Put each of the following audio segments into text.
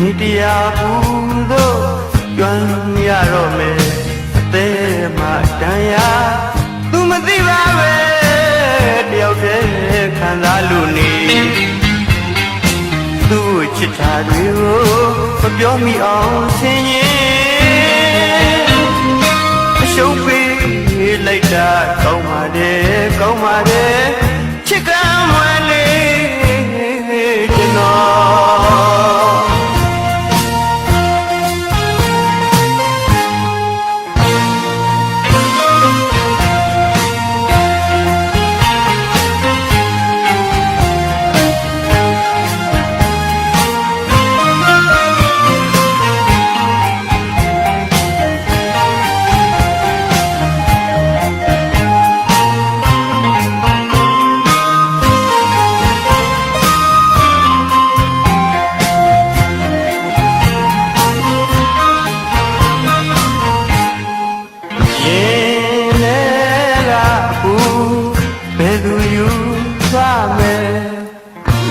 မိတရားဘူးတို့ကျွမ်းရတော့မယ်အသေးမှတန်ရာသူမသိပါပဲတယောက်တည်းခံစားလို့နေသူ့ချစ်တာတွေကိုမပြောမိအောင်ဆင်ရင်အရှုံးပေးလိုက်တာကောင်းပါတယ်ကောင်းပါတယ်ချစ်ကမ်းဝဲလေးကျွန်တော်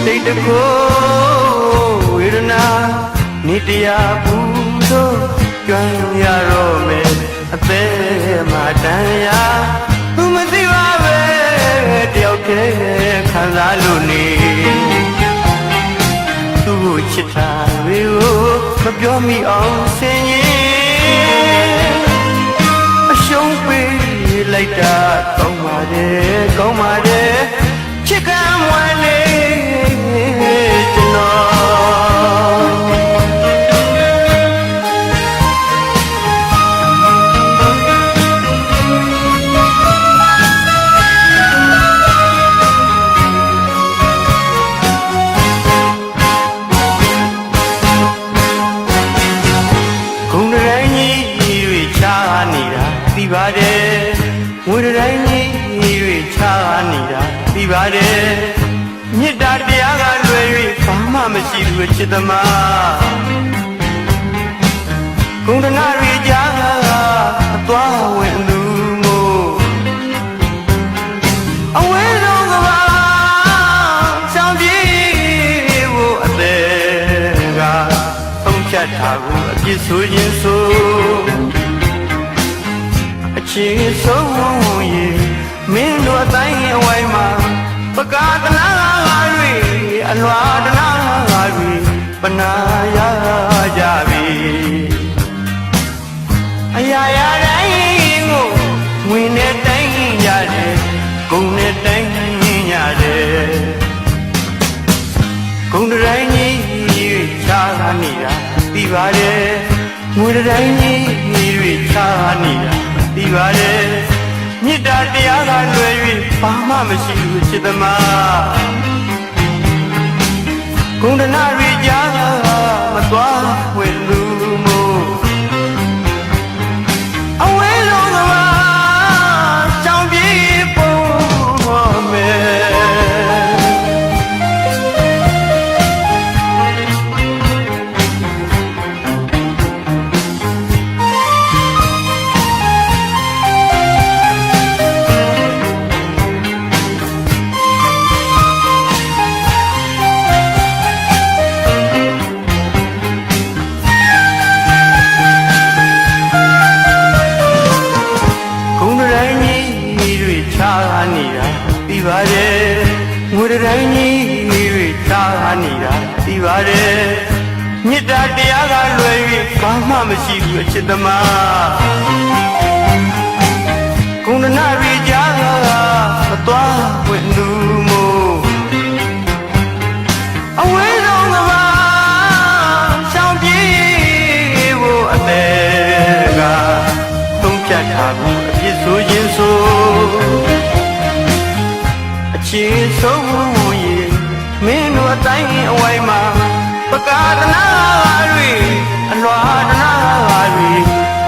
တိတ်တကိုဝေဒနာနေတရားဘူးတို့ကျွမ်းရတော့မယ်အသေးမှတန်ရာသူမသိပါပဲတယောက်တည်းခံစားလို့နေသူ့ကိုချစ်တာတွေကိုမပြောမိအောင်ဆင်ရင်အရှုံးပေးလိုက်တာကောင်းပါတယ်ကောင်းပါတယ်ချစ်ကမ်းဝဲလေးကျွန်တော်ဂုဏ်တိုင်းကြီးတွေချာနေတာသိပါတယ်ငွေတိုင်းကြီးတွေချာနေတာသိပါတယ်မြစ်တာတရားကလွယ်၍ဘာမှမရှိဘူးချစ်သမားဂုဏ်တနာတွေကြားအသွားဝင်လူမို့အဝဲဆုံးကဘာဆောင်ပြေးဖို့အသေးကသုံးချက်ထားကိုအပြစ်ဆိုခြင်းဆိုအချစ်ဆုံးရင်မင်းတို့အတိုင်းအဝိုင်းမှာပကားတနာတွေအလွာတနာတွေပနာရကြပြီအရာရာတိုင်းကိုငွေနဲ့တိုင်းရတယ်ဂုဏ်နဲ့တိုင်းရတယ်ဂုဏ်တိုင်းကြီးချာနေတာပြီးပါတယ်ငွေတိုင်းကြီးချာနေတာပြီးပါတယ်မြစ်တာတရားကလွယ်၍ဘာမှမရှိဘူးချစ်သမားဂုဏ်တနာတွေကြားမသွားဝင်လူမို့အဝဲလုံးကဘာကြောင်ပြေးပေါ်မယ်နေတာပြီးပါတယ်ငွေတိုင်းကြီးတွေချာနေတာပြီးပါတယ်မြစ်တာတရားကလွယ်၍ဘာမှမရှိဘူးအချစ်သမားဂုဏ်တနာတွေကြားမသွားဝင်လူမို့အဝဲဆုံးကဘာရှောင်ပြေးဖို့အသေးကသုံးချက်ထားဘူးအပြစ်ဆိုခြင်းဆိုချစ်ဆုံးရင်မင်းတို့အတိုင်းအဝိုင်းမှာပကားတနာတွေအလွာတနာတွေ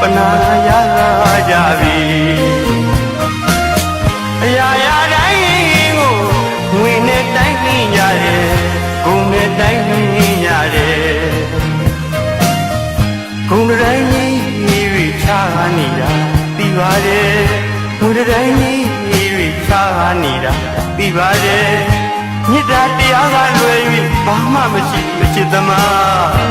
ပနာရကြပြီအရာရာတိုင်းကိုငွေနဲ့တိုင်းရတယ်ဂုဏ်နဲ့တိုင်းရတယ်ဂုဏ်တိုင်းကြီးချာနေတာပြီးပါတယ်ငွေတိုင်းကြီးချာနေတာပြီးပါတယ်မြစ်တာတရားကလွယ်၍ဘာမှမရှိမချစ်သမား